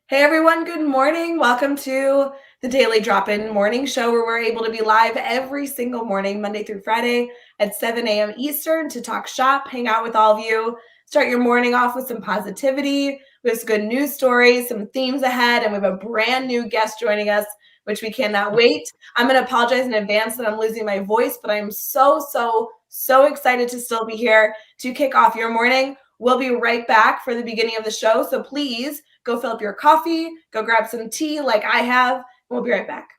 Hey everyone, good morning. Welcome to the Daily Drop-In Morning Show where we're able to be live every single morning, Monday through Friday at 7 a.m. Eastern to talk shop, hang out with all of you, start your morning off with some positivity, with some good news stories, some themes ahead, and we have a brand new guest joining us, which we cannot wait. I'm going to apologize in advance that I'm losing my voice, but I'm so excited to still be here to kick off your morning. We'll be right back for the beginning of the show, so please go fill up your coffee, go grab some tea like I have, and we'll be right back.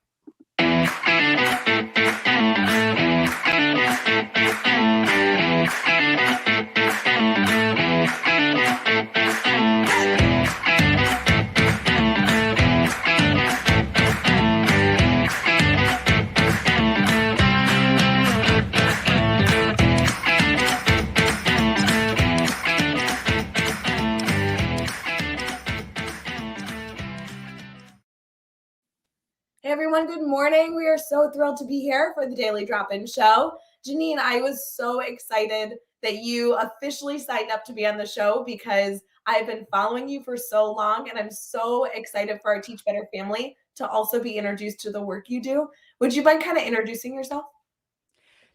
Hey everyone, good morning. We are so thrilled to be here for the Daily Drop-In Show. Genein, I was so excited that you officially signed up to be on the show because I've been following you for so long, and I'm so excited for our Teach Better family to also be introduced to the work you do. Would you mind kind of introducing yourself?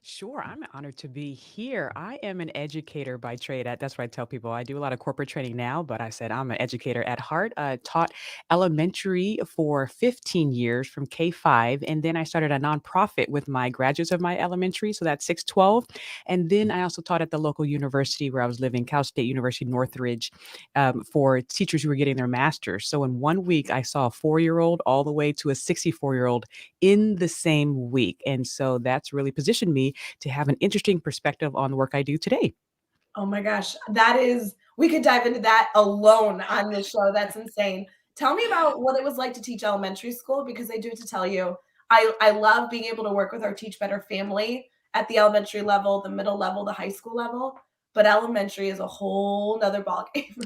Sure, I'm honored to be here. I am an educator by trade. That's what I tell people. I do a lot of corporate training now, but I said I'm an educator at heart. Taught elementary for 15 years from K-5, and then I started a nonprofit with my graduates of my elementary, so that's 612. And then I also taught at the local university where I was living, Cal State University Northridge, for teachers who were getting their masters. So in 1 week, I saw a 4-year-old all the way to a 64-year-old in the same week, and so that's really positioned me to have an interesting perspective on the work I do today. Oh my gosh, that is, we could dive into that alone on this show. That's insane. Tell me about what it was like to teach elementary school because I do have to tell you, I love being able to work with our Teach Better family at the elementary level, the middle level, the high school level, but elementary is a whole nother ballgame.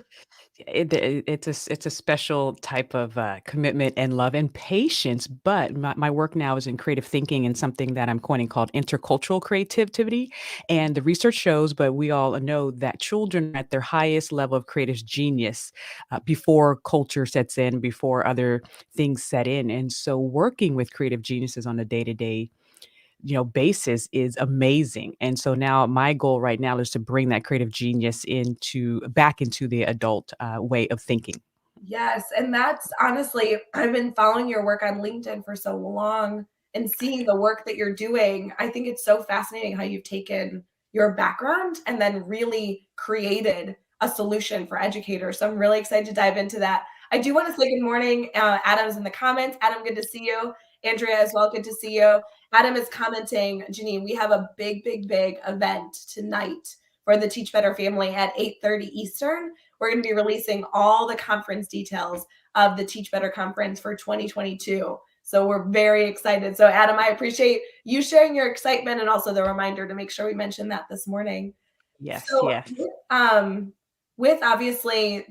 It's a special type of commitment and love and patience. But my work now is in creative thinking and something that I'm coining called intercultural creativity. And the research shows, but we all know that children are at their highest level of creative genius before culture sets in, before other things set in. And so, working with creative geniuses on a day to day basis is amazing. And so now my goal right now is to bring that creative genius into back into the adult way of thinking. Yes, and that's honestly, I've been following your work on LinkedIn for so long and seeing the work that you're doing. I think it's so fascinating how you've taken your background and then really created a solution for educators. So I'm really excited to dive into that. I do want to say good morning. Adam's in the comments. Adam, good to see you. Andrea as well, good to see you. Adam is commenting, Janine, we have a big event tonight for the Teach Better family at 8:30 Eastern. We're going to be releasing all the conference details of the Teach Better conference for 2022. So we're very excited. So Adam, I appreciate you sharing your excitement and also the reminder to make sure we mention that this morning. Yes, So yes. with obviously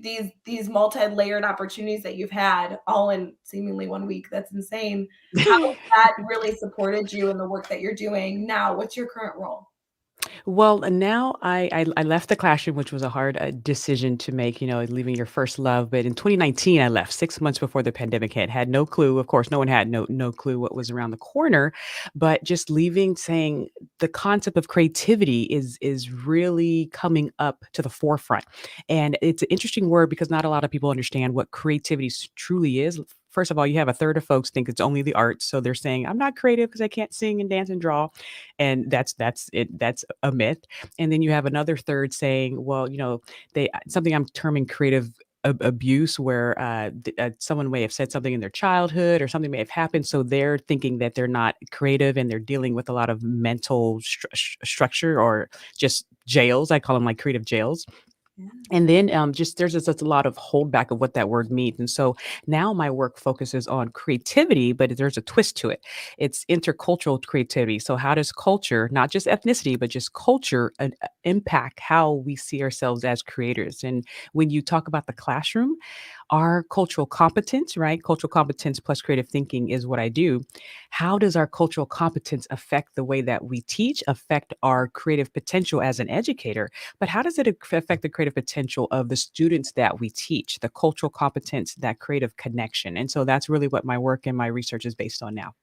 these multi-layered opportunities that you've had all in seemingly 1 week, that's insane. How has that really supported you in the work that you're doing now? What's your current role? Well, now I left the classroom, which was a hard decision to make, leaving your first love. But in 2019, I left 6 months before the pandemic hit. Had no clue. Of course, no one had no clue what was around the corner. But just leaving, saying the concept of creativity is really coming up to the forefront, and it's an interesting word because not a lot of people understand what creativity truly is. First of all, you have a third of folks think it's only the arts, so they're saying I'm not creative because I can't sing and dance and draw, and that's a myth. And then you have another third saying, well, they something I'm terming creative abuse, where someone may have said something in their childhood or something may have happened, so they're thinking that they're not creative and they're dealing with a lot of mental structure or just jails. I call them like creative jails. Yeah. And then just there's just a lot of holdback of what that word means. And so now my work focuses on creativity, but there's a twist to it. It's intercultural creativity. So how does culture, not just ethnicity, but just culture, impact how we see ourselves as creators? And when you talk about the classroom, our cultural competence, right? Cultural competence plus creative thinking is what I do. How does our cultural competence affect the way that we teach, affect our creative potential as an educator? But how does it affect the creative potential of the students that we teach, the cultural competence, that creative connection? And so that's really what my work and my research is based on now.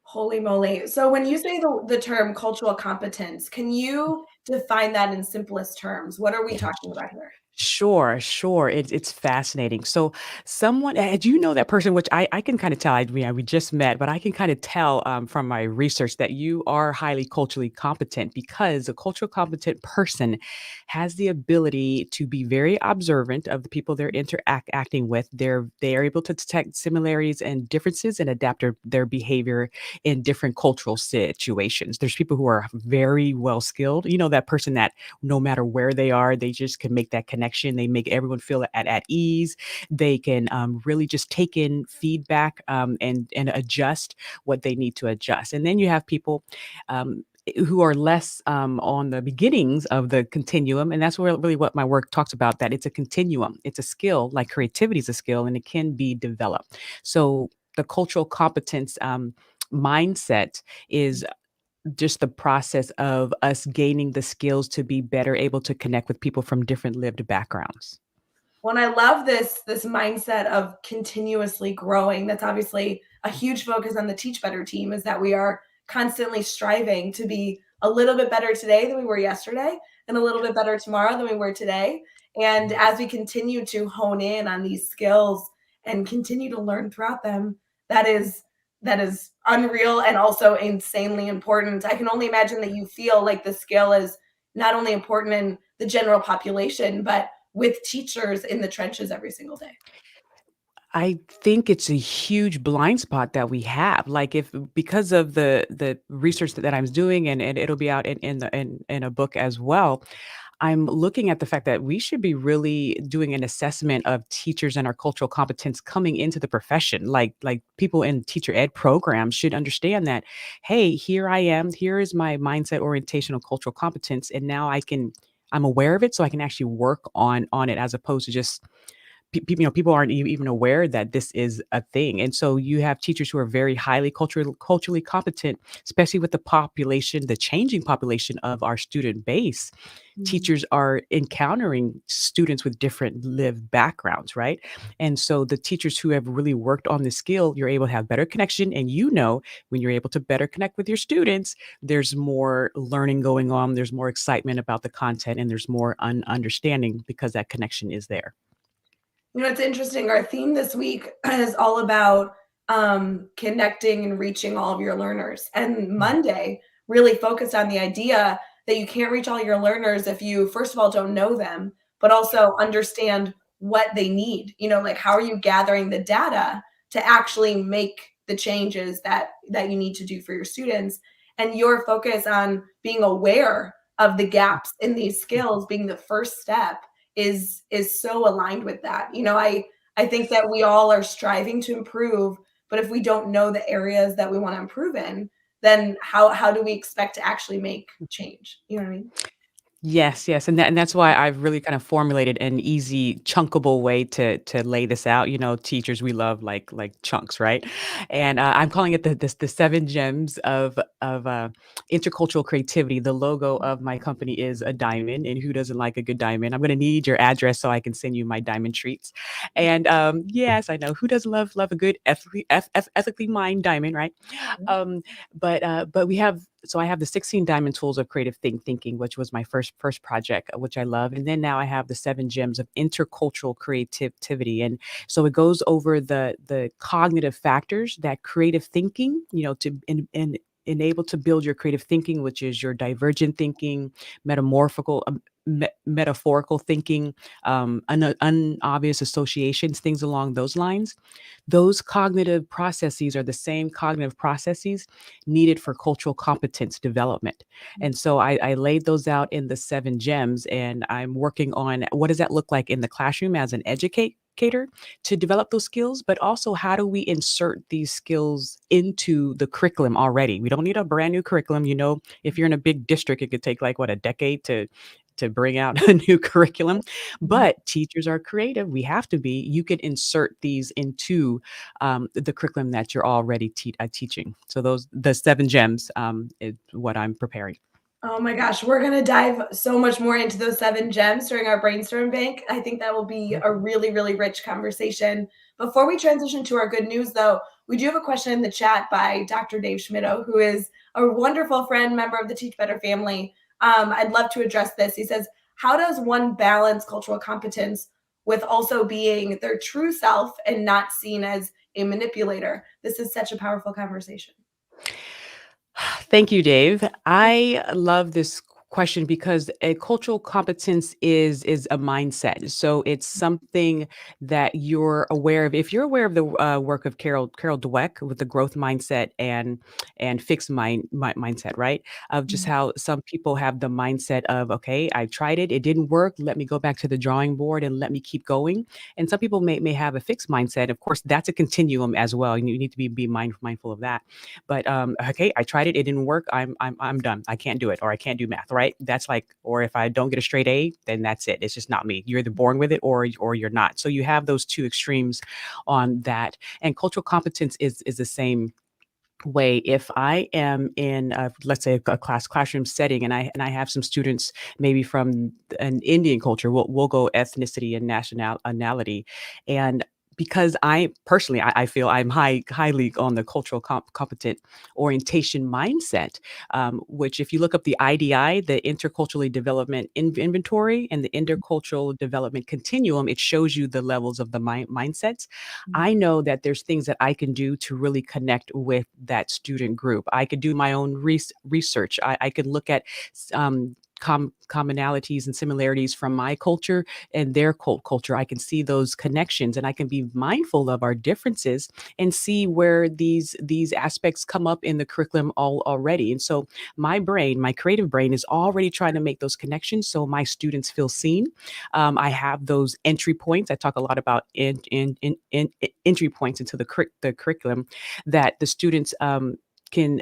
Holy moly. So when you say the term cultural competence, can you define that in simplest terms? What are we talking about here? Sure, sure. It's fascinating. So, someone, do you know that person? Which I can kind of tell. We just met, but I can kind of tell from my research that you are highly culturally competent because a cultural competent person has the ability to be very observant of the people they're interacting with. They are able to detect similarities and differences and adapt their behavior in different cultural situations. There's people who are very well skilled. You know, that person that no matter where they are, they just can make that connection. They make everyone feel at ease. They can really just take in feedback and adjust what they need to adjust. And then you have people who are less on the beginnings of the continuum. And that's where really what my work talks about, that it's a continuum. It's a skill, like creativity is a skill, and it can be developed. So the cultural competence mindset is just the process of us gaining the skills to be better able to connect with people from different lived backgrounds. When I love this mindset of continuously growing, that's obviously a huge focus on the Teach Better team is that we are constantly striving to be a little bit better today than we were yesterday and a little bit better tomorrow than we were today. And as we continue to hone in on these skills and continue to learn throughout them, that is that is unreal and also insanely important. I can only imagine that you feel like the skill is not only important in the general population, but with teachers in the trenches every single day. I think it's a huge blind spot that we have. Like if because of the research that I'm doing, and it'll be out in a book as well. I'm looking at the fact that we should be really doing an assessment of teachers and our cultural competence coming into the profession. Like people in teacher ed programs should understand that, hey, here I am, here is my mindset, orientational, cultural competence, and now I'm aware of it, so I can actually work on it as opposed to just people aren't even aware that this is a thing. And so you have teachers who are very highly culturally competent, especially with the population, the changing population of our student base. Mhm. Teachers are encountering students with different lived backgrounds, right? And so the teachers who have really worked on the skill, you're able to have better connection. And when you're able to better connect with your students, there's more learning going on, there's more excitement about the content, and there's more understanding because that connection is there. You know, it's interesting. Our theme this week is all about connecting and reaching all of your learners. And Monday really focused on the idea that you can't reach all your learners if you, first of all, don't know them, but also understand what they need. You know, like how are you gathering the data to actually make the changes that you need to do for your students? And your focus on being aware of the gaps in these skills being the first step is so aligned with that. You know, I think that we all are striving to improve, but if we don't know the areas that we want to improve in, then how do we expect to actually make change? You know what I mean? Yes, yes, and that's why I've really kind of formulated an easy, chunkable way to lay this out. You know, teachers, we love like chunks, right? And I'm calling it the 7 gems of intercultural creativity. The logo of my company is a diamond, and who doesn't like a good diamond? I'm going to need your address so I can send you my diamond treats. And yes, I know who doesn't love a good ethically mined diamond, right? Um, but we have so I have the 16 diamond tools of creative thinking, which was my first project, which I love. And then now I have the 7 gems of intercultural creativity. And so it goes over the cognitive factors that creative thinking, to enable to build your creative thinking, which is your divergent thinking, metamorphical metaphorical thinking, unobvious associations, things along those lines. Those cognitive processes are the same cognitive processes needed for cultural competence development. And so I laid those out in the 7 gems, and I'm working on what does that look like in the classroom as an educator to develop those skills, but also how do we insert these skills into the curriculum already? We don't need a brand new curriculum. If you're in a big district, it could take like what, a decade to to bring out a new curriculum, Mhm. but teachers are creative. We have to be. You can insert these into the curriculum that you're already teaching. So those the 7 gems is what I'm preparing. Oh my gosh, we're gonna dive so much more into those 7 gems during our brainstorm bank. I think that will be a really, really rich conversation. Before we transition to our good news, though, we do have a question in the chat by Dr. Dave Schmittou, who is a wonderful friend, member of the Teach Better family. I'd love to address this. He says, how does one balance cultural competence with also being their true self and not seen as a manipulator? This is such a powerful conversation. Thank you, Dave. I love this question because a cultural competence is a mindset. So it's something that you're aware of. If you're aware of the work of Carol Dweck with the growth mindset and fixed mindset, right? Of just how some people have the mindset of, okay, I tried it, it didn't work. Let me go back to the drawing board and let me keep going. And some people may have a fixed mindset. Of course, that's a continuum as well. And you need to be mindful of that. But okay, I tried it, it didn't work. I'm done. I can't do it, or I can't do math, right? That's like, or if I don't get a straight A, then that's it. It's just not me. You're either born with it or you're not. So you have those two extremes on that. And cultural competence is the same way. If I am in let's say a classroom setting, and I have some students maybe from an Indian culture, we'll go ethnicity and nationality, and because I personally I feel I'm highly on the cultural competent orientation mindset, which if you look up the IDI, the interculturally development inventory, and the intercultural development continuum, it shows you the levels of the mindsets. I know that there's things that I can do to really connect with that student group. I could do my own research. I could look at commonalities and similarities from my culture and their culture. I can see those connections, and I can be mindful of our differences and see where these aspects come up in the curriculum already. And so my brain, my creative brain, is already trying to make those connections so my students feel seen. I have those entry points. I talk a lot about entry points into the curriculum that the students can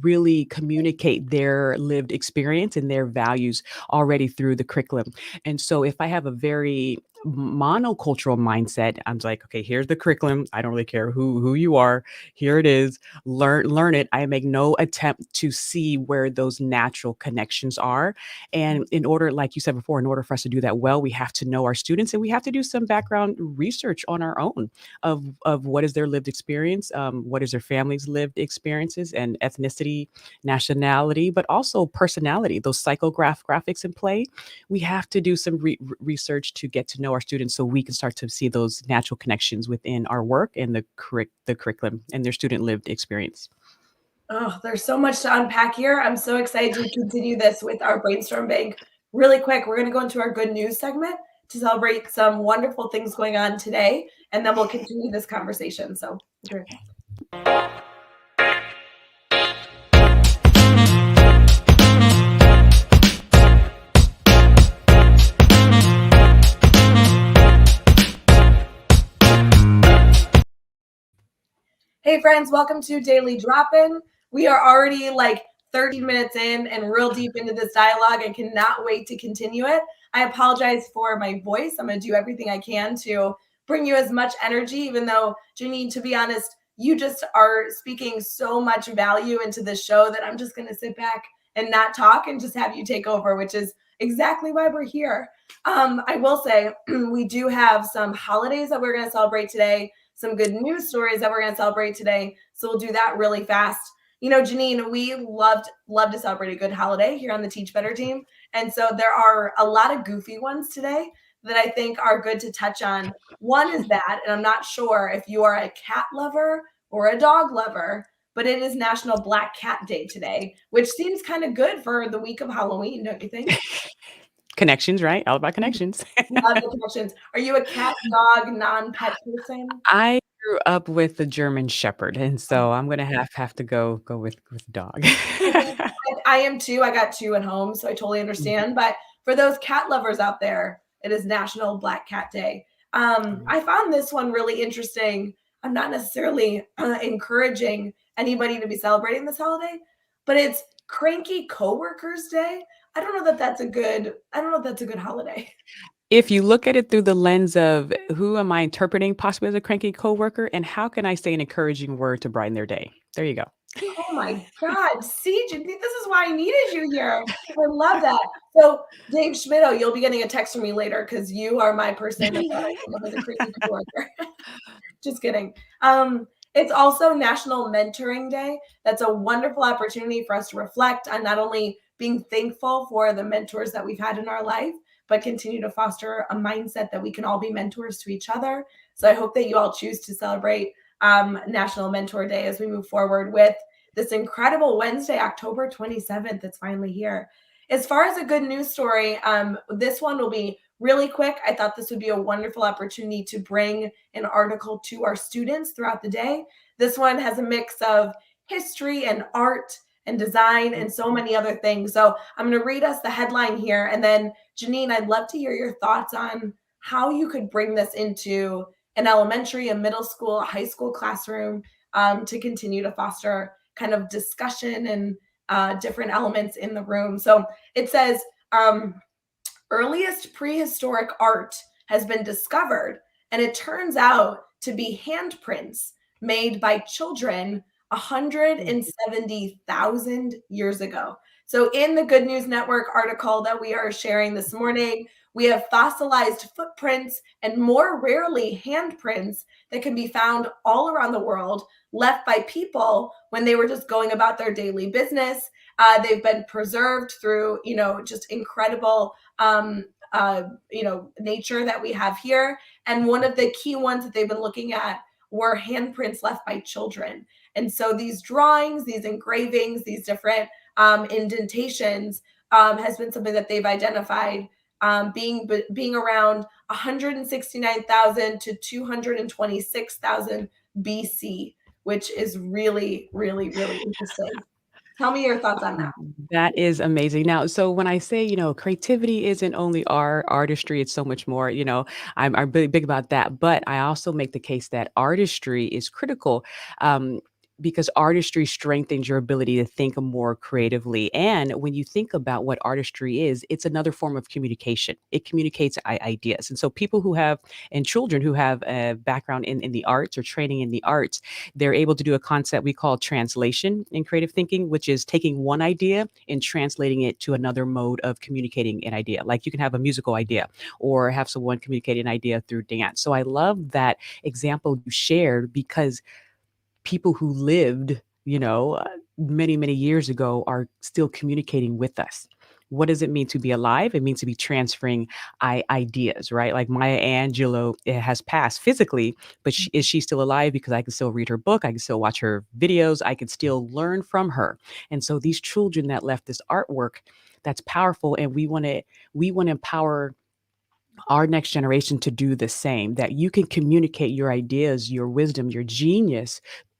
really communicate their lived experience and their values already through the curriculum. And so if I have a very monocultural mindset, I'm like, okay, here's the curriculum. I don't really care who you are. Here it is. Learn it. I make no attempt to see where those natural connections are. And in order, like you said before, in order for us to do that well, we have to know our students, and we have to do some background research on our own of what is their lived experience, what is their family's lived experiences and ethnicity, nationality, but also personality, those psychographics in play. We have to do some research to get to know our students so we can start to see those natural connections within our work and the curriculum and their student lived experience. Oh, there's so much to unpack here. I'm so excited to continue this with our brainstorm bank. Really quick, we're going to go into our good news segment to celebrate some wonderful things going on today, and then we'll continue this conversation. So, okay. Hey, friends, welcome to Daily Drop-In. We are already like 13 minutes in and real deep into this dialogue and cannot wait to continue it. I apologize for my voice. I'm going to do everything I can to bring you as much energy, even though, Janine, to be honest, you just are speaking so much value into this show that I'm just going to sit back and not talk and just have you take over, which is exactly why we're here. I will say we do have some holidays that we're going to celebrate today, some good news stories that we're going to celebrate today. So we'll do that really fast. You know, Janine, we love to celebrate a good holiday here on the Teach Better team. And so there are a lot of goofy ones today that I think are good to touch on. One is that, and I'm not sure if you are a cat lover or a dog lover, but it is National Black Cat Day today, which seems kind of good for the week of Halloween, don't you think? Connections, right? All about connections. Love the connections. Are you a cat, dog, non-pet person? I grew up with the German Shepherd, and so I'm gonna have to go with dog. I think I am too. I got 2 at home, so I totally understand. But for those cat lovers out there, it is National Black Cat Day. I found this one really interesting. I'm not necessarily encouraging anybody to be celebrating this holiday, but it's Cranky Coworkers Day. I don't know if that's a good holiday. If you look at it through the lens of who am I interpreting possibly as a cranky coworker, and how can I say an encouraging word to brighten their day? There you go. Oh my God, see, this is why I needed you here. I love that. So, Dave Schmidto, you'll be getting a text from me later because you are my person that I think of as a cranky coworker. Just kidding. It's also National Mentoring Day. That's a wonderful opportunity for us to reflect on not only being thankful for the mentors that we've had in our life, but continue to foster a mindset that we can all be mentors to each other. So I hope that you all choose to celebrate National Mentor Day as we move forward with this incredible Wednesday, October 27th. It's finally here. As far as a good news story, this one will be really quick. I thought this would be a wonderful opportunity to bring an article to our students throughout the day. This one has a mix of history and art and design and so many other things. So I'm going to read us the headline here. And then, Genein, I'd love to hear your thoughts on how you could bring this into an elementary, a middle school, a high school classroom to continue to foster kind of discussion and different elements in the room. So it says, earliest prehistoric art has been discovered, and it turns out to be handprints made by children 170,000 years ago. So, in the Good News Network article that we are sharing this morning, we have fossilized footprints and more rarely handprints that can be found all around the world, left by people when they were just going about their daily business. They've been preserved through, just incredible nature that we have here. And one of the key ones that they've been looking at were handprints left by children. And so these drawings, these engravings, these different indentations has been something that they've identified being around 169,000 to 226,000 BC, which is really, really, really interesting. Tell me your thoughts on that. That is amazing. Now, so when I say, creativity isn't only artistry, it's so much more, I'm really big about that. But I also make the case that artistry is critical. Because artistry strengthens your ability to think more creatively. And when you think about what artistry is, it's another form of communication. It communicates ideas. And so people who have, and children who have a background in the arts or training in the arts, they're able to do a concept we call translation in creative thinking, which is taking one idea and translating it to another mode of communicating an idea. Like you can have a musical idea or have someone communicate an idea through dance. So I love that example you shared because people who lived, many, many years ago are still communicating with us. What does it mean to be alive? It means to be transferring ideas, right? Like Maya Angelou has passed physically, but is she still alive? Because I can still read her book, I can still watch her videos, I can still learn from her. And so these children that left this artwork, that's powerful, and we want to empower our next generation to do the same, that you can communicate your ideas, your wisdom, your genius,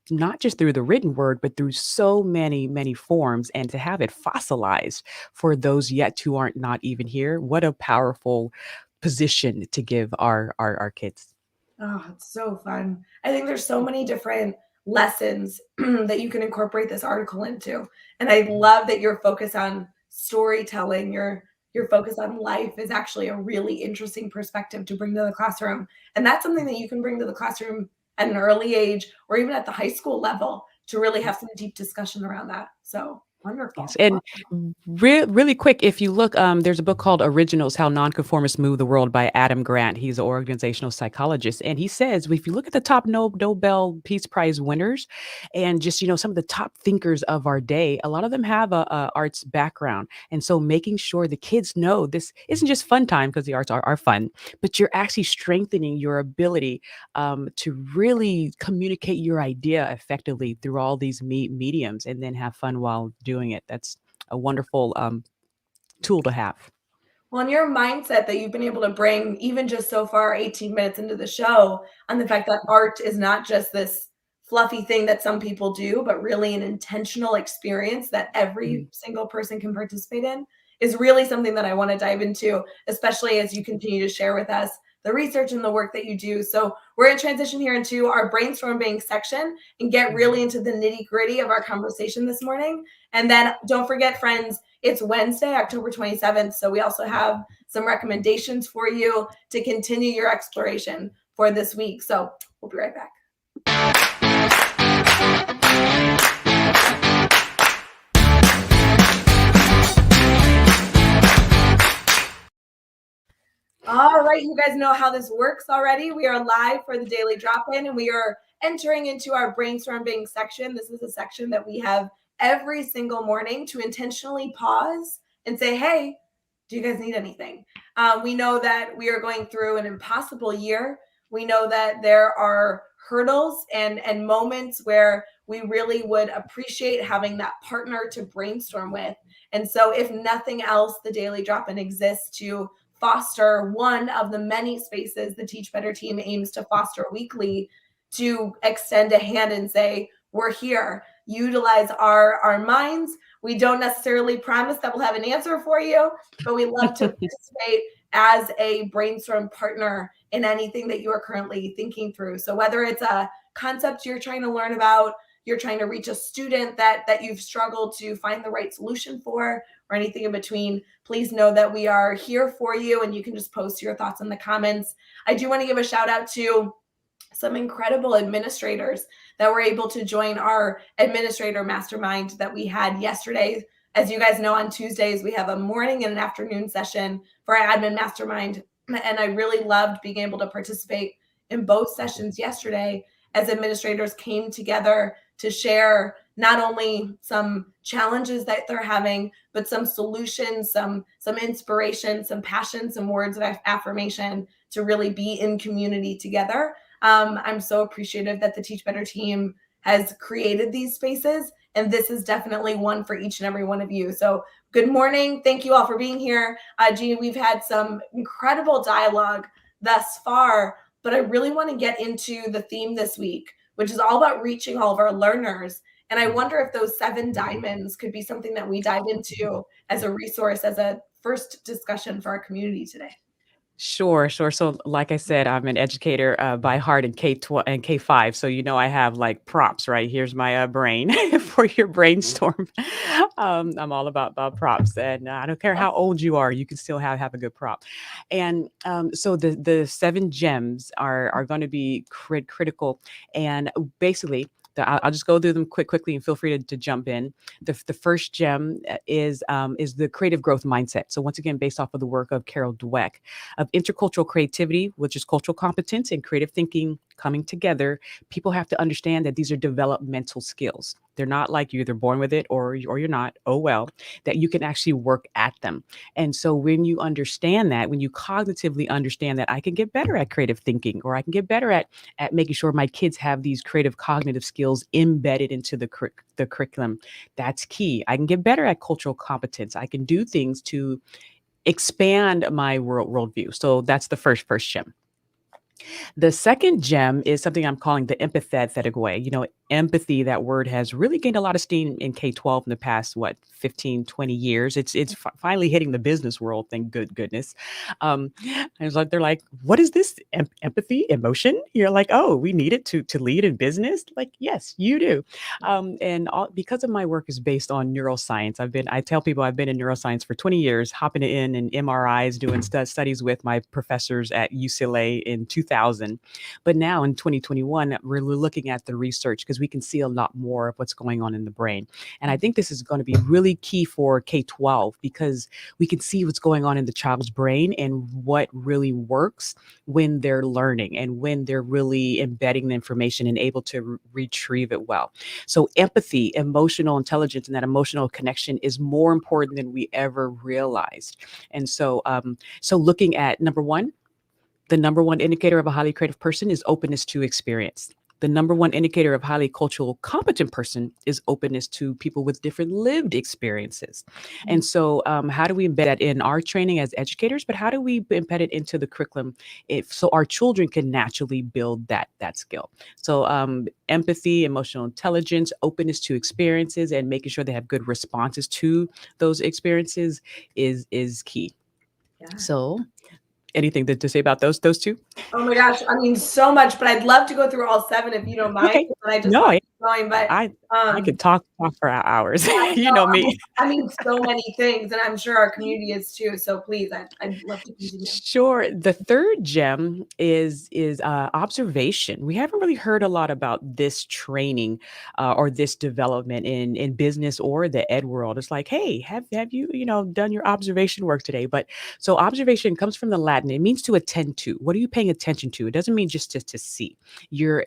not just through the written word, but through so many, many forms, and to have it fossilized for those yet who aren't not even here. What a powerful position to give our kids. Oh, it's so fun. I think there's so many different lessons that you can incorporate this article into. And I love that your focus on storytelling, your focus on life is actually a really interesting perspective to bring to the classroom. And that's something that you can bring to the classroom at an early age or even at the high school level to really have some deep discussion around that. So Yes, wonderful. and really quick, if you look, there's a book called Originals: How Nonconformists Move the World by Adam Grant. He's an organizational psychologist, and he says if you look at the top Nobel Peace Prize winners, and just some of the top thinkers of our day, a lot of them have a arts background, and so making sure the kids know this isn't just fun time because the arts are fun, but you're actually strengthening your ability to really communicate your idea effectively through all these mediums and then have fun while doing it. That's a wonderful tool to have. Well, and your mindset that you've been able to bring, even just so far, 18 minutes into the show, on the fact that art is not just this fluffy thing that some people do, but really an intentional experience that every Mm. single person can participate in, is really something that I want to dive into, especially as you continue to share with us the research and the work that you do. So we're going to transition here into our brainstorming section and get really into the nitty-gritty of our conversation this morning. And then don't forget, friends, it's Wednesday, October 27th. So we also have some recommendations for you to continue your exploration for this week. So we'll be right back. All right, you guys know how this works already. We are live for the daily drop-in, and we are entering into our brainstorming section. This is a section that we have every single morning to intentionally pause and say, hey, do you guys need anything? We know that we are going through an impossible year. We know that there are hurdles and moments where we really would appreciate having that partner to brainstorm with. And so if nothing else, the daily drop-in exists to foster one of the many spaces the Teach Better team aims to foster weekly, to extend a hand and say, we're here. Utilize our minds. We don't necessarily promise that we'll have an answer for you, but we love to participate as a brainstorm partner in anything that you are currently thinking through. So whether it's a concept you're trying to learn about, you're trying to reach a student that you've struggled to find the right solution for, or anything in between, please know that we are here for you, and you can just post your thoughts in the comments. I do want to give a shout out to some incredible administrators that were able to join our administrator mastermind that we had yesterday. As you guys know, on Tuesdays, we have a morning and an afternoon session for our admin mastermind. And I really loved being able to participate in both sessions yesterday as administrators came together to share not only some challenges that they're having, but some solutions, some inspiration, some passion, some words of affirmation to really be in community together. I'm so appreciative that the Teach Better team has created these spaces, and this is definitely one for each and every one of you. So good morning. Thank you all for being here. Jeannie, we've had some incredible dialogue thus far, but I really want to get into the theme this week, which is all about reaching all of our learners. And I wonder if those 7 diamonds could be something that we dive into as a resource, as a first discussion for our community today. Sure, sure. So, like I said, I'm an educator by heart in K-12 and K-5. So, I have like prompts, right? Here's my brain for your brainstorm. I'm all about prompts, and I don't care how old you are, you can still have a good prompt. And so the 7 gems are going to be critical, and basically. I'll just go through them quickly, and feel free to jump in. The first gem is the creative growth mindset. So once again, based off of the work of Carol Dweck, of intercultural creativity, which is cultural competence and creative thinking coming together, people have to understand that these are developmental skills. They're not like you're either born with it or you're not. Oh, well, that you can actually work at them. And so when you understand that, when you cognitively understand that I can get better at creative thinking, or I can get better at making sure my kids have these creative cognitive skills embedded into the curriculum, that's key. I can get better at cultural competence. I can do things to expand my worldview. So that's the first gem. The second gem is something I'm calling the empathetic way. Empathy, that word has really gained a lot of steam in K-12 in the past, 15, 20 years. It's finally hitting the business world, thank goodness. And it's like, they're like, what is this empathy, emotion? You're like, oh, we need it to lead in business? Like, yes, you do. Because of my work is based on neuroscience, I tell people I've been in neuroscience for 20 years, hopping in and MRIs, doing studies with my professors at UCLA in 2000. But now in 2021, we're looking at the research because we can see a lot more of what's going on in the brain. And I think this is going to be really key for K-12 because we can see what's going on in the child's brain and what really works when they're learning and when they're really embedding the information and able to retrieve it well. So empathy, emotional intelligence, and that emotional connection is more important than we ever realized. And so, looking at number one, the number one indicator of a highly creative person is openness to experience. The number one indicator of highly cultural competent person is openness to people with different lived experiences. And so how do we embed that in our training as educators, but how do we embed it into the curriculum so our children can naturally build that skill? So empathy, emotional intelligence, openness to experiences, and making sure they have good responses to those experiences is key. Yeah. So Anything to say about those two? Oh my gosh, I mean, so much, but I'd love to go through all 7 if you don't mind, Okay. and I just No, want to keep going, but, I I um, could talk for hours. yeah, You no, know me. I mean, so many things, and I'm sure our community is too, so please, I'd love to continue. Sure. The third gem is observation. We haven't really heard a lot about this training or this development in business or the ed world. It's like, hey, have you done your observation work today? But so observation comes from the Latin. It means to attend to. What are you paying attention to? It doesn't mean just to see. You're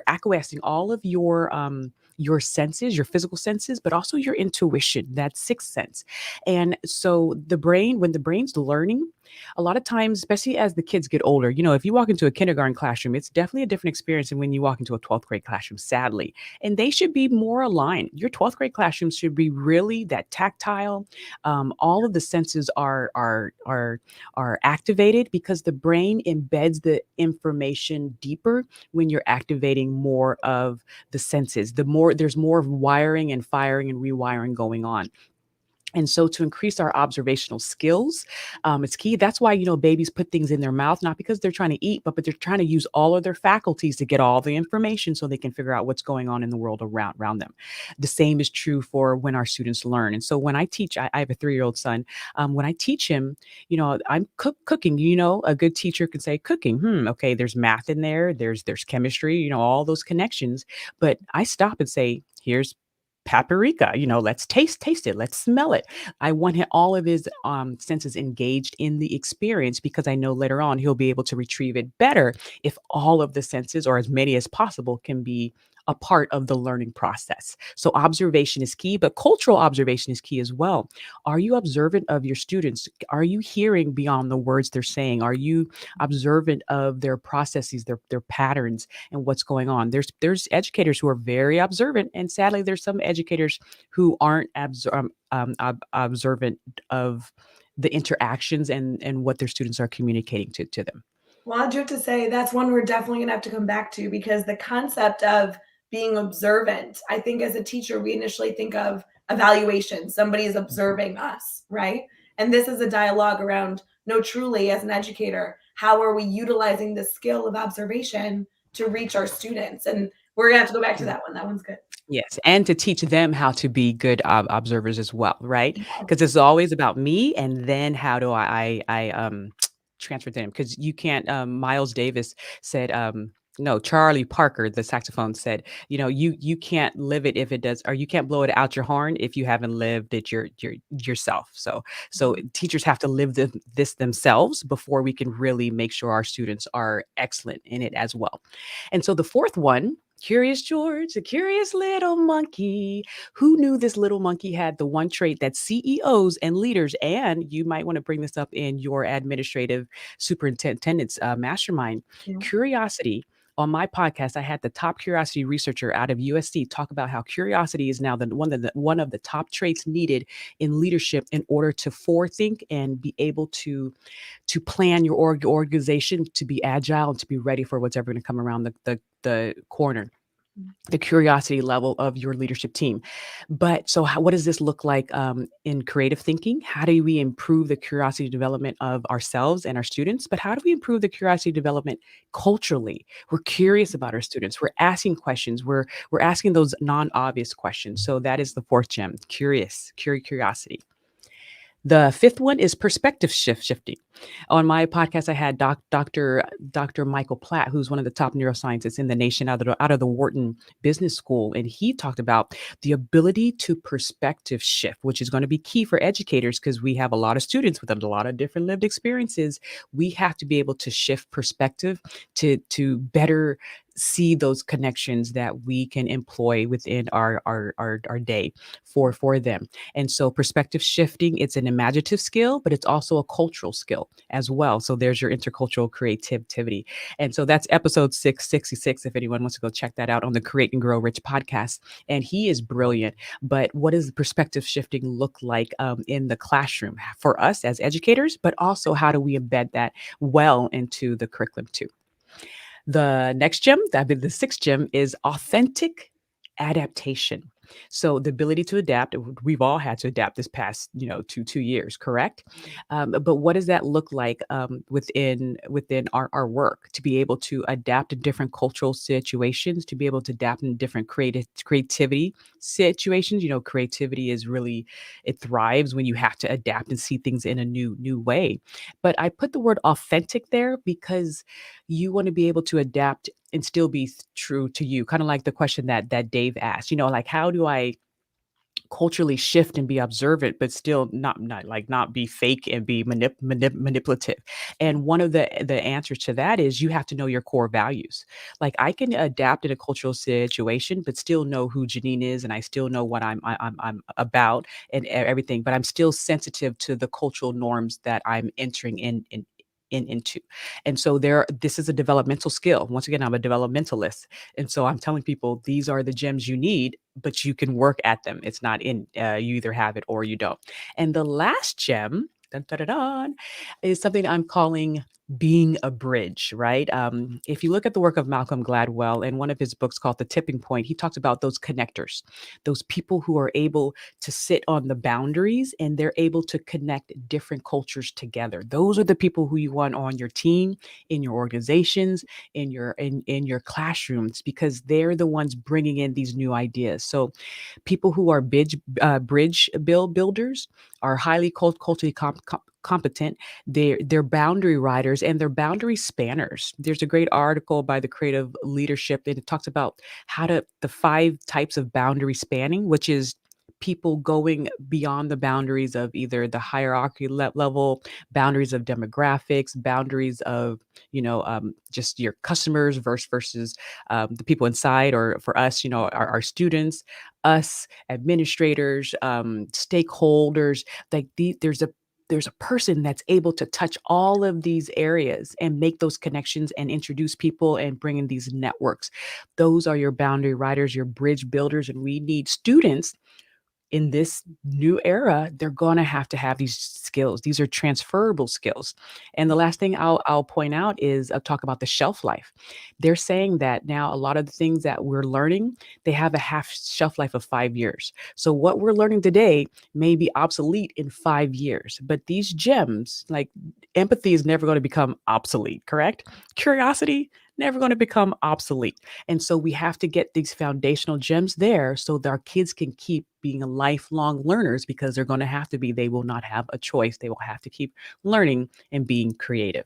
acquiescing all of your senses, your physical senses, but also your intuition, that sixth sense. And so the brain, when the brain's learning, a lot of times, especially as the kids get older, if you walk into a kindergarten classroom, it's definitely a different experience than when you walk into a 12th grade classroom, sadly. And they should be more aligned. Your 12th grade classroom should be really that tactile. All of the senses are activated because the brain embeds the information deeper when you're activating more of the senses. There's more wiring and firing and rewiring going on. And so to increase our observational skills, it's key. That's why, babies put things in their mouth, not because they're trying to eat, but they're trying to use all of their faculties to get all the information so they can figure out what's going on in the world around them. The same is true for when our students learn. And so when I teach, I have a 3-year-old son. When I teach him, I'm cooking, a good teacher can say cooking. Okay, there's math in there. There's chemistry, all those connections. But I stop and say, here's paprika, let's taste it, let's smell it. I want all of his senses engaged in the experience because I know later on he'll be able to retrieve it better if all of the senses, or as many as possible, can be a part of the learning process. So observation is key, but cultural observation is key as well. Are you observant of your students? Are you hearing beyond the words they're saying? Are you observant of their processes, their patterns, and what's going on? There's educators who are very observant, and sadly, there's some educators who aren't observant of the interactions and what their students are communicating to them. Well, I do have to say that's one we're definitely gonna have to come back to because the concept of being observant, I think as a teacher, we initially think of evaluation. Somebody is observing us, right? And this is a dialogue around, no, truly, as an educator, how are we utilizing the skill of observation to reach our students? And we're gonna have to go back to that one. That one's good. Yes, and to teach them how to be good observers as well, right? Because it's always about me, and then how do I transfer to them? Because you can't. Miles Davis said, no, Charlie Parker, the saxophone said, you can't live it if it does, or you can't blow it out your horn if you haven't lived it yourself. So teachers have to live this themselves before we can really make sure our students are excellent in it as well. And so the fourth one, Curious George, the curious little monkey. Who knew this little monkey had the one trait that CEOs and leaders, and you might want to bring this up in your administrative superintendent's mastermind, Yeah. curiosity. On my podcast, I had the top curiosity researcher out of USC talk about how curiosity is now one of the top traits needed in leadership in order to forethink and be able to plan your organization to be agile and to be ready for what's ever going to come around the corner, the curiosity level of your leadership team. But so what does this look like in creative thinking? How do we improve the curiosity development of ourselves and our students? But how do we improve the curiosity development culturally? We're curious about our students. We're asking questions. We're asking those non-obvious questions. So that is the fourth gem, curiosity. The fifth one is perspective shifting. On my podcast, I had Dr. Michael Platt, who's one of the top neuroscientists in the nation out of the Wharton Business School, and he talked about the ability to perspective shift, which is going to be key for educators because we have a lot of students with a lot of different lived experiences. We have to be able to shift perspective to better see those connections that we can employ within our day for them. And so perspective shifting, it's an imaginative skill, but it's also a cultural skill as well. So there's your intercultural creativity. And so that's episode 666, if anyone wants to go check that out on the Create and Grow Rich podcast. And he is brilliant. But what does perspective shifting look like in the classroom for us as educators? But also, how do we embed that well into the curriculum too? The next gem, the sixth gem, is authentic adaptation. So the ability to adapt, we've all had to adapt this past, 2 years, correct? But what does that look like within our work to be able to adapt to different cultural situations, to be able to adapt in different creativity situations? Creativity is really, it thrives when you have to adapt and see things in a new way. But I put the word authentic there because you want to be able to adapt and still be true to you, kind of like the question that Dave asked. Like, how do I culturally shift and be observant, but still not be fake and be manipulative? And one of the answers to that is you have to know your core values. Like, I can adapt in a cultural situation, but still know who Janine is, and I still know what I'm about and everything. But I'm still sensitive to the cultural norms that I'm entering into. And so this is a developmental skill. Once again, I'm a developmentalist. And so I'm telling people these are the gems you need, but you can work at them. It's not you either have it or you don't. And the last gem, dun, dun, dun, dun, is something I'm calling being a bridge, right? If you look at the work of Malcolm Gladwell in one of his books called The Tipping Point, he talks about those connectors, those people who are able to sit on the boundaries and they're able to connect different cultures together. Those are the people who you want on your team, in your organizations, in your classrooms, because they're the ones bringing in these new ideas. So people who are bridge builders are highly culturally competent. They're boundary riders and they're boundary spanners. There's a great article by the Creative Leadership, and it talks about the 5 types of boundary spanning, which is people going beyond the boundaries of either the hierarchy level, boundaries of demographics, boundaries of just your customers versus the people inside, or for us, our students, us administrators, stakeholders. Like there's a person that's able to touch all of these areas and make those connections and introduce people and bring in these networks. Those are your boundary riders, your bridge builders, and we need students in this new era. They're going to have these skills. These are transferable skills. And the last thing I'll point out is I'll talk about the shelf life. They're saying that now a lot of the things that we're learning, they have a half shelf life of 5 years. So what we're learning today may be obsolete in 5 years. But these gems, like empathy, is never going to become obsolete, correct? Curiosity, never going to become obsolete. And so we have to get these foundational gems there so that our kids can keep being lifelong learners, because they're going to have to be. They will not have a choice. They will have to keep learning and being creative.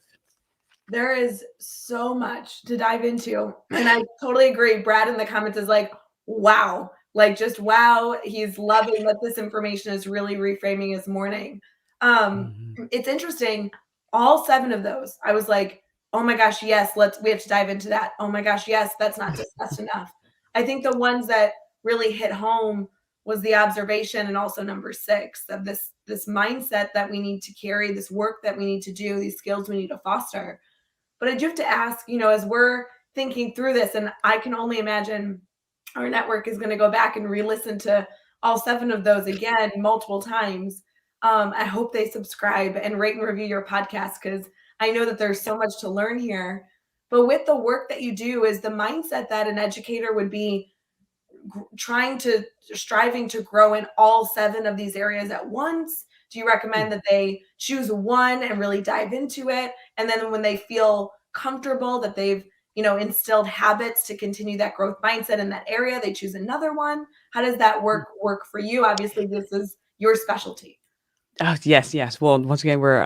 There is so much to dive into. And I totally agree. Brad in the comments is like, wow, like just wow. He's loving that this information is really reframing his morning. Mhm. It's interesting. All 7 of those, I was like, oh my gosh, yes, we have to dive into that. Oh my gosh, yes, that's not discussed enough. I think the ones that really hit home was the observation, and also number 6 of this mindset that we need to carry, this work that we need to do, these skills we need to foster. But I do have to ask, as we're thinking through this, and I can only imagine our network is going to go back and re-listen to all 7 of those again multiple times. I hope they subscribe and rate and review your podcast, because I know that there's so much to learn here. But with the work that you do, is the mindset that an educator would be striving to grow in all 7 of these areas at once? Do you recommend that they choose one and really dive into it, and then when they feel comfortable that they've instilled habits to continue that growth mindset in that area, they choose another one? How does that work for you? Obviously this is your specialty. Oh, yes, yes. Well, once again, we're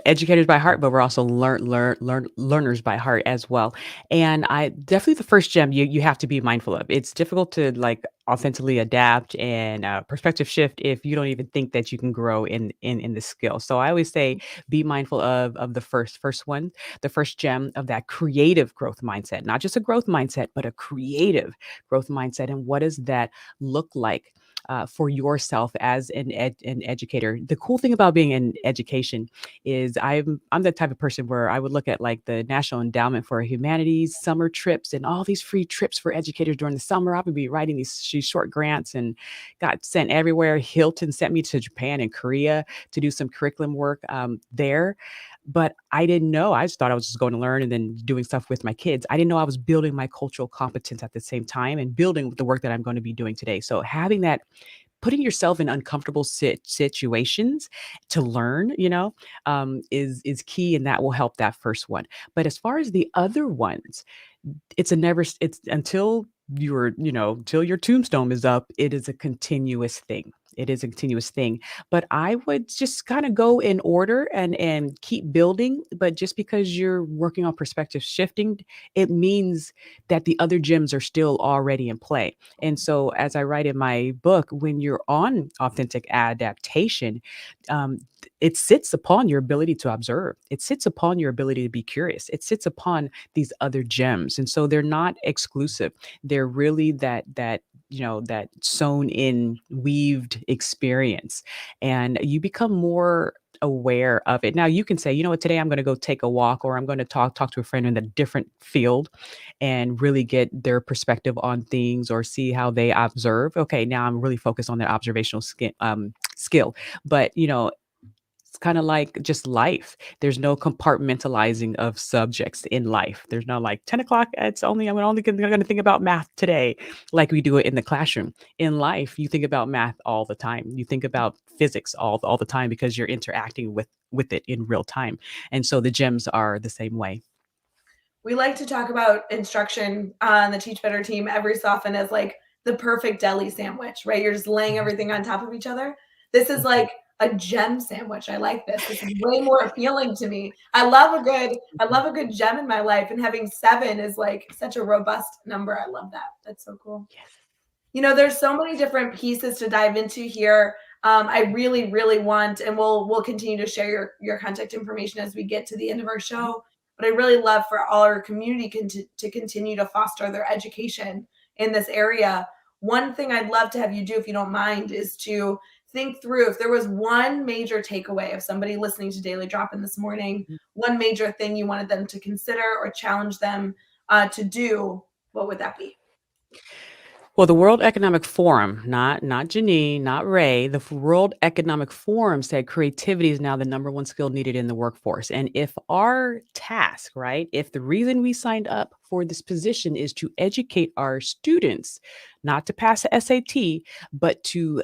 educators by heart, but we're also learners by heart as well. And I definitely, the first gem you have to be mindful of. It's difficult to like authentically adapt and perspective shift if you don't even think that you can grow in the skill. So I always say be mindful of the first one, the first gem of that creative growth mindset, not just a growth mindset, but a creative growth mindset. And what does that look like? For yourself as an educator. The cool thing about being in education is I'm the type of person where I would look at like the National Endowment for Humanities summer trips and all these free trips for educators during the summer. I would be writing these short grants and got sent everywhere. Hilton sent me to Japan and Korea to do some curriculum work there. But I didn't know. I just thought I was just going to learn and then doing stuff with my kids. I didn't know I was building my cultural competence at the same time and building the work that I'm going to be doing today. So having that, putting yourself in uncomfortable situations to learn, is key, and that will help that first one. But as far as the other ones, it's until till your tombstone is up, it is a continuous thing. It is a continuous thing. But I would just kind of go in order and keep building. But just because you're working on perspective shifting, it means that the other gems are still already in play. And so, as I write in my book, when you're on authentic adaptation, it sits upon your ability to observe. It sits upon your ability to be curious. It sits upon these other gems. And so they're not exclusive. They're really that sewn in, weaved experience. And you become more aware of it. Now you can say, you know what, today I'm going to go take a walk, or I'm going to talk to a friend in a different field and really get their perspective on things or see how they observe. Okay, now I'm really focused on their observational skill. But it's kind of like just life. There's no compartmentalizing of subjects in life. There's no like 10 o'clock. I'm only going to think about math today, like we do it in the classroom. In life, you think about math all the time. You think about physics all the time because you're interacting with it in real time. And so the gems are the same way. We like to talk about instruction on the Teach Better team every so often as like the perfect deli sandwich, right? You're just laying Mhm, everything on top of each other. This is mhm, like a gem sandwich. I like this. This is way more appealing to me. I love a good gem in my life, and having 7 is like such a robust number. I love that. That's so cool. yes. There's so many different pieces to dive into here. I really, really want, and we'll continue to share your contact information as we get to the end of our Mhm. show. But I really love for all our community to continue to foster their education in this area. One thing I'd love to have you do, if you don't mind, is to think through if there was one major takeaway of somebody listening to Daily Drop In this morning, one major thing you wanted them to consider or challenge them to do. What would that be? Well, the World Economic Forum, not Genein, not Ray, the World Economic Forum said creativity is now the number one skill needed in the workforce. And if our task, right, if the reason we signed up for this position is to educate our students, not to pass the SAT, but to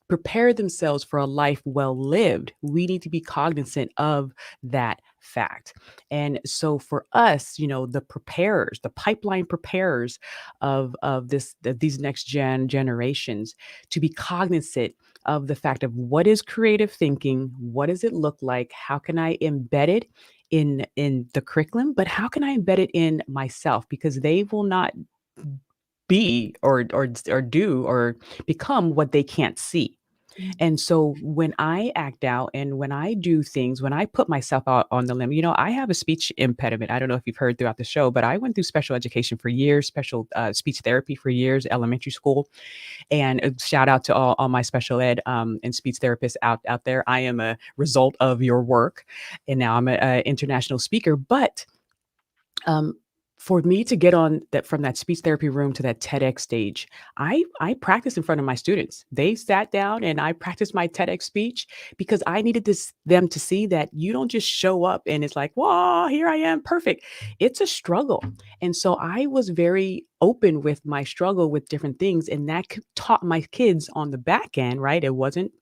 prepare themselves for a life well lived, we need to be cognizant of that fact. And so for us, the preparers, the pipeline preparers of these next generations, to be cognizant of the fact of what is creative thinking, what does it look like, how can I embed it in the curriculum, but how can I embed it in myself, because they will not be or do or become what they can't see. And so when I act out and when I do things, when I put myself out on the limb, I have a speech impediment. I don't know if you've heard throughout the show, but I went through special education for years, special speech therapy for years, elementary school. And shout out to all my special ed and speech therapists out there. I am a result of your work. And now I'm an international speaker. But um, for me to get on that, from that speech therapy room to that TEDx stage, I practiced in front of my students. They sat down and I practiced my TEDx speech because I needed them to see that you don't just show up and it's like, "Whoa, here I am, perfect." It's a struggle. And so I was very open with my struggle with different things, and that taught my kids on the back end, right? It wasn't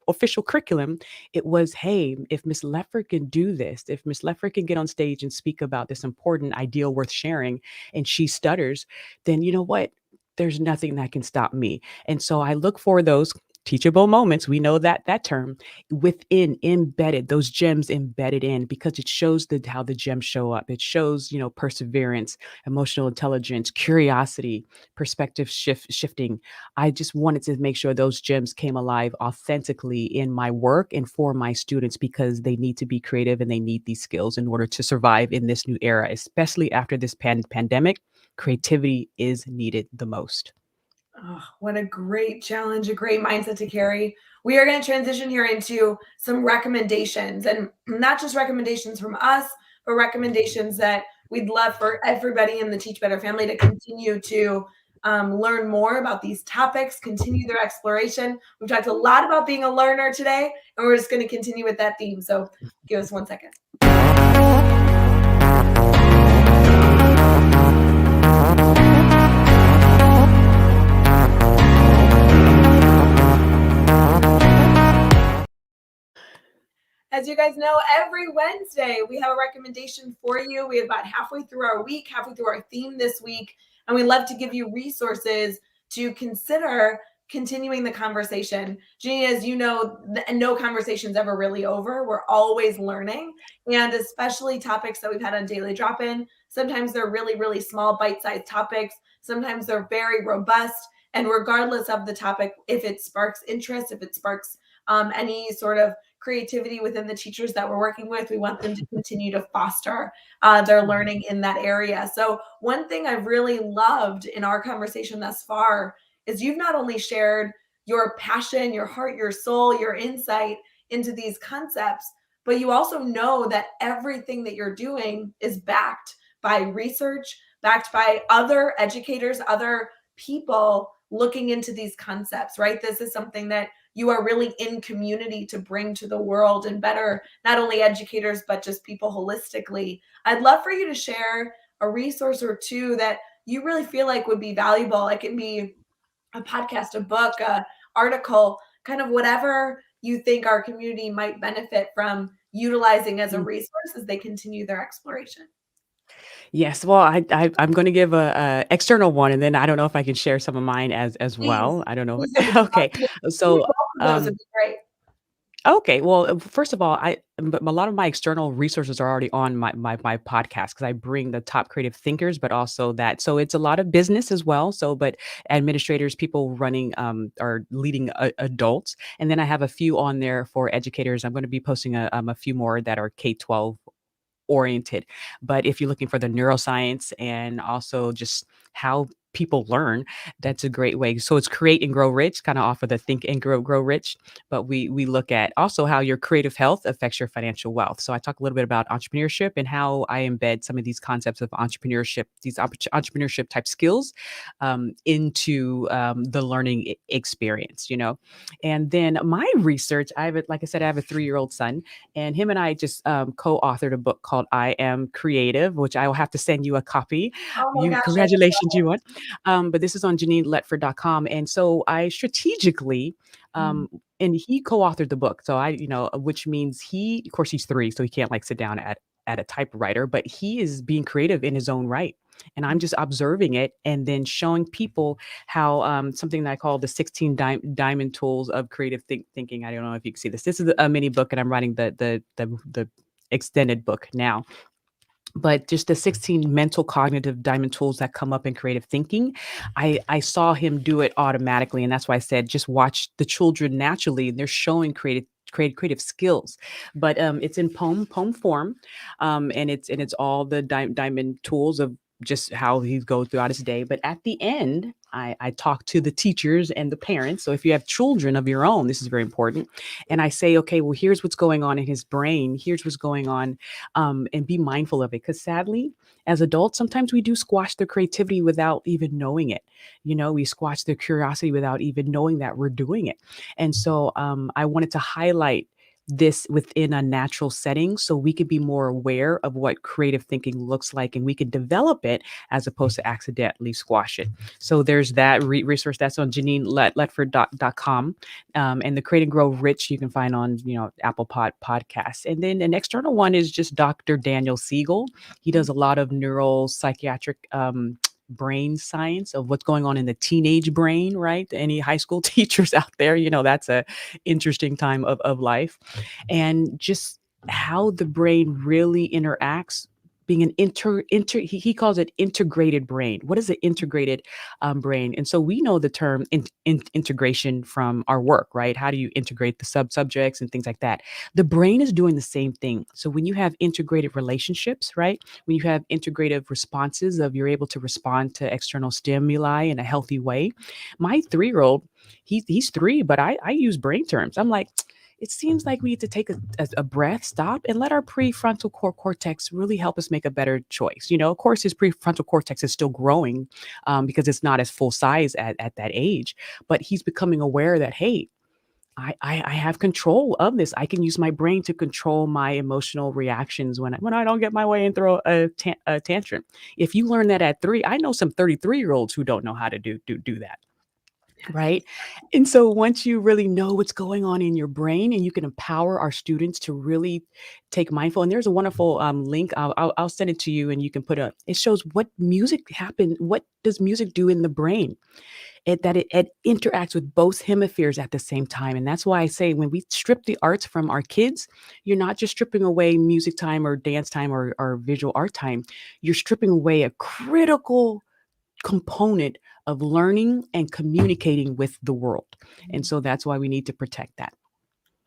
official curriculum. It was, hey, if Miss Leffler can do this, if Miss Leffler can get on stage and speak about this important ideal worth sharing, and she stutters, then you know what? There's nothing that can stop me. And so I look for those teachable moments. We know that term within, embedded, those gems embedded in, because it shows how the gems show up. It shows, perseverance, emotional intelligence, curiosity, perspective shifting. I just wanted to make sure those gems came alive authentically in my work and for my students, because they need to be creative and they need these skills in order to survive in this new era, especially after this pandemic. Creativity is needed the most. Oh, what a great challenge, a great mindset to carry. We are going to transition here into some recommendations, and not just recommendations from us, but recommendations that we'd love for everybody in the Teach Better family to continue to learn more about these topics, continue their exploration. We've talked a lot about being a learner today, and we're just going to continue with that theme. So give us 1 second. as you guys know, every Wednesday we have a recommendation for you. We're about halfway through our week, halfway through our theme this week, and we love to give you resources to consider continuing the conversation. Jeannie, as you know, no conversation's ever really over. We're always learning, and especially topics that we've had on Daily Drop-In. Sometimes they're really, really small, bite-sized topics. Sometimes they're very robust. And regardless of the topic, if it sparks interest, if it sparks any sort of creativity within the teachers that we're working with, we want them to continue to foster their learning in that area. So one thing I've really loved in our conversation thus far is you've not only shared your passion, your heart, your soul, your insight into these concepts, but you also know that everything that you're doing is backed by research, backed by other educators, other people looking into these concepts, right? This is something that you are really in community to bring to the world and better not only educators, but just people holistically. I'd love for you to share a resource or two that you really feel like would be valuable. It can be a podcast, a book, a article, kind of whatever you think our community might benefit from utilizing as a resource as they continue their exploration. Yes, well, I'm gonna give a external one, and then I don't know if I can share some of mine as Please, well. I don't know. please, I would love Okay, to hear so, both of those would um be great. okay, well, first of all, but a lot of my external resources are already on my podcast because I bring the top creative thinkers, but also that so it's a lot of business as well. So, but administrators, people running or leading adults, and then I have a few on there for educators. I'm going to be posting a few more that are K-12 oriented. But if you're looking for the neuroscience and also just how people learn, that's a great way. So it's Create and Grow Rich, kind of off of the Think and Grow Rich. But we look at also how your creative health affects your financial wealth. So I talk a little bit about entrepreneurship and how I embed some of these concepts of entrepreneurship, these entrepreneurship type skills into the learning experience, you know. And then my research, like I said, I have a 3-year-old son, and him and I just co-authored a book called I Am Creative, which I will have to send you a copy. Oh my You gosh, I congratulations, you won. But this is on JanineLetford.com. And so I strategically love and he co-authored the book. So which means of course he's 3, so he can't like sit down at a typewriter, but he is being creative in his own right. And I'm just observing it and then showing people how something that I call the 16 diamond tools of creative thinking. I don't know if you can see this. This is a mini book, and I'm writing the extended book now. But just the 16 mental cognitive diamond tools that come up in creative thinking, I saw him do it automatically. And that's why I said, just watch the children naturally. And they're showing creative skills, but it's in poem form, and it's all the diamond tools of just how he goes throughout his day. But at the end, I talk to the teachers and the parents. So if you have children of your own, this is very important. And I say, okay, well, here's what's going on in his brain. Here's what's going on, and be mindful of it. Because sadly, as adults, sometimes we do squash their creativity without even knowing it. You know, we squash their curiosity without even knowing that we're doing it. And so I wanted to highlight this within a natural setting so we could be more aware of what creative thinking looks like and we can develop it as opposed to accidentally squash it. So there's that resource that's on JanineLetford.com. And the Create and Grow Rich you can find on, Apple Podcasts. And then an external one is just Dr. Daniel Siegel. He does a lot of neural psychiatric brain science of what's going on in the teenage brain, right? Any high school teachers out there, that's a interesting time of life. And just how the brain really interacts, being an he calls it integrated brain. What is an integrated brain? And so we know the term integration from our work, right? How do you integrate the subjects and things like that? The brain is doing the same thing. So when you have integrated relationships, right? When you have integrative responses of you're able to respond to external stimuli in a healthy way. My 3-year-old, he's 3, but I use brain terms. I'm like, it seems like we need to take a breath, stop, and let our prefrontal cortex really help us make a better choice. Of course, his prefrontal cortex is still growing because it's not as full size at that age, but he's becoming aware that, hey, I have control of this. I can use my brain to control my emotional reactions when I don't get my way and throw a tantrum. If you learn that at 3, I know some 33-year-olds who don't know how to do that. right? And so once you really know what's going on in your brain and you can empower our students to really take mindful, and there's a wonderful link, I'll send it to you and you can put a, it shows what music happen, what does music do in the brain? It interacts with both hemispheres at the same time. And that's why I say when we strip the arts from our kids, you're not just stripping away music time or dance time or visual art time. You're stripping away a critical component of learning and communicating with the world. And so that's why we need to protect that.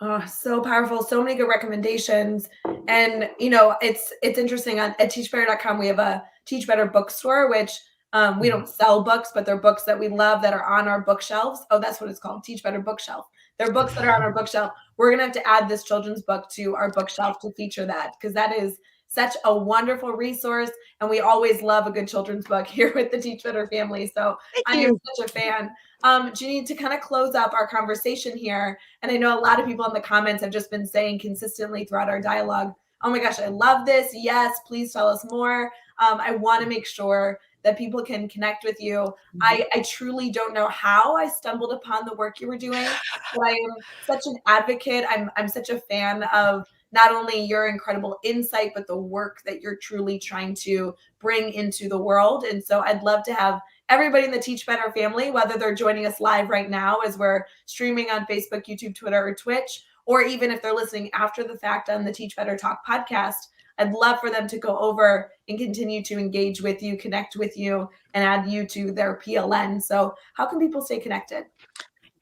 Oh, so powerful. So many good recommendations. And it's interesting on at teachbetter.com we have a Teach Better bookstore, which we Mhm. don't sell books, but they're books that we love that are on our bookshelves. Oh, that's what it's called, Teach Better Bookshelf. They're books that are on our bookshelf. We're gonna have to add this children's book to our bookshelf to feature that because that is such a wonderful resource. And we always love a good children's book here with the Teach Better family. So Thank I am you. such a fan. Janine, to kind of close up our conversation here, and I know a lot of people in the comments have just been saying consistently throughout our dialogue, oh my gosh, I love this. Yes, please tell us more. I want to make sure that people can connect with you. Mhm. I truly don't know how I stumbled upon the work you were doing, but I am such an advocate. I'm such a fan of not only your incredible insight, but the work that you're truly trying to bring into the world. And so I'd love to have everybody in the Teach Better family, whether they're joining us live right now as we're streaming on Facebook, YouTube, Twitter, or Twitch, or even if they're listening after the fact on the Teach Better Talk podcast, I'd love for them to go over and continue to engage with you, connect with you, and add you to their PLN. So, how can people stay connected?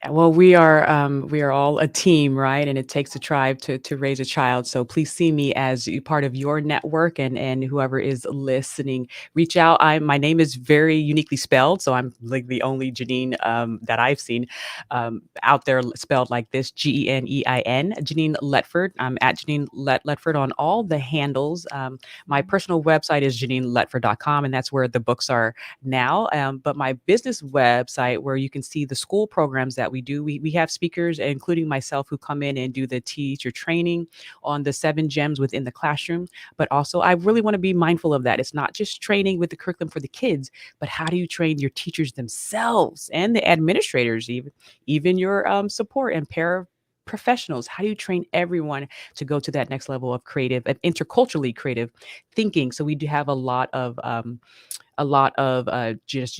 Yeah, well, we are all a team, right? And it takes a tribe to raise a child. So please see me as part of your network, and whoever is listening, reach out. My name is very uniquely spelled, so I'm like the only Janine that I've seen out there spelled like this: Genein, Janine Letford. I'm at Janine Letford on all the handles. My personal website is JanineLetford.com, and that's where the books are now. But my business website, where you can see the school programs that we do, we have speakers, including myself, who come in and do the teacher training on the 7 gems within the classroom. But also, I really want to be mindful of that. It's not just training with the curriculum for the kids, but how do you train your teachers themselves and the administrators, even your support and professionals? How do you train everyone to go to that next level of creative and interculturally creative thinking? So we do have a lot of just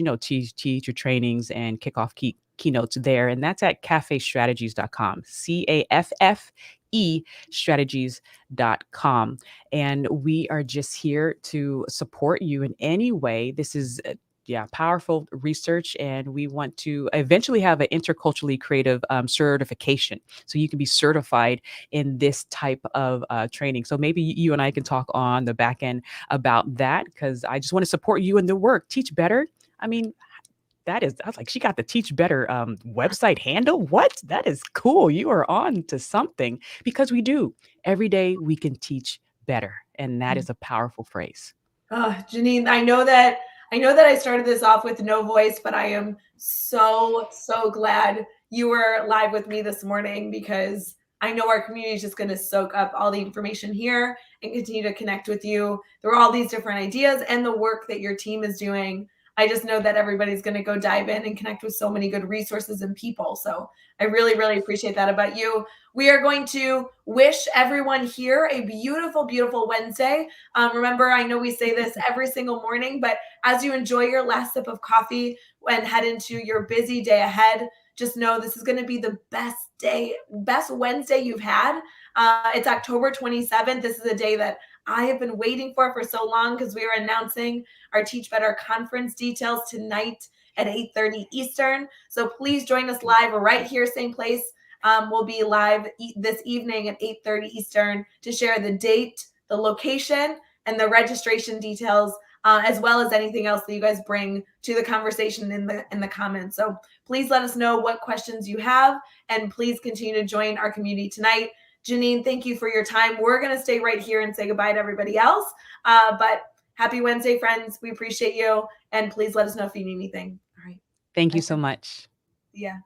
teacher trainings and kickoff keynotes there, and that's at cafestrategies.com, CAFFE strategies.com. And we are just here to support you in any way. This is yeah, powerful research, and we want to eventually have an interculturally creative certification, so you can be certified in this type of training. So maybe you and I can talk on the back end about that, because I just want to support you in the work. Teach Better. I mean, I was like, she got the Teach Better website handle. What? That is cool. You are on to something, because we do. Every day we can teach better. And that is a powerful phrase. Oh, Janine, I know that I started this off with no voice, but I am so glad you were live with me this morning because I know our community is just going to soak up all the information here and continue to connect with you through all these different ideas and the work that your team is doing. I just know that everybody's going to go dive in and connect with so many good resources and people. So I really appreciate that about you. We are going to wish everyone here a beautiful Wednesday. Remember, I know we say this every single morning, but as you enjoy your last sip of coffee and head into your busy day ahead, just know this is going to be the best day, best Wednesday you've had. It's October 27th. This is a day that I have been waiting for so long because we are announcing our Teach Better conference details tonight at 8:30 Eastern. So please join us live right here, same place. We'll be live this evening at 8:30 Eastern to share the date, the location, and the registration details, as well as anything else that you guys bring to the conversation in the comments. So please let us know what questions you have, and please continue to join our community tonight. Janine, thank you for your time. We're going to stay right here and say goodbye to everybody else. But happy Wednesday, friends. We appreciate you, and please let us know if you need anything. All right. Thank Bye, you so friends. much. Yeah.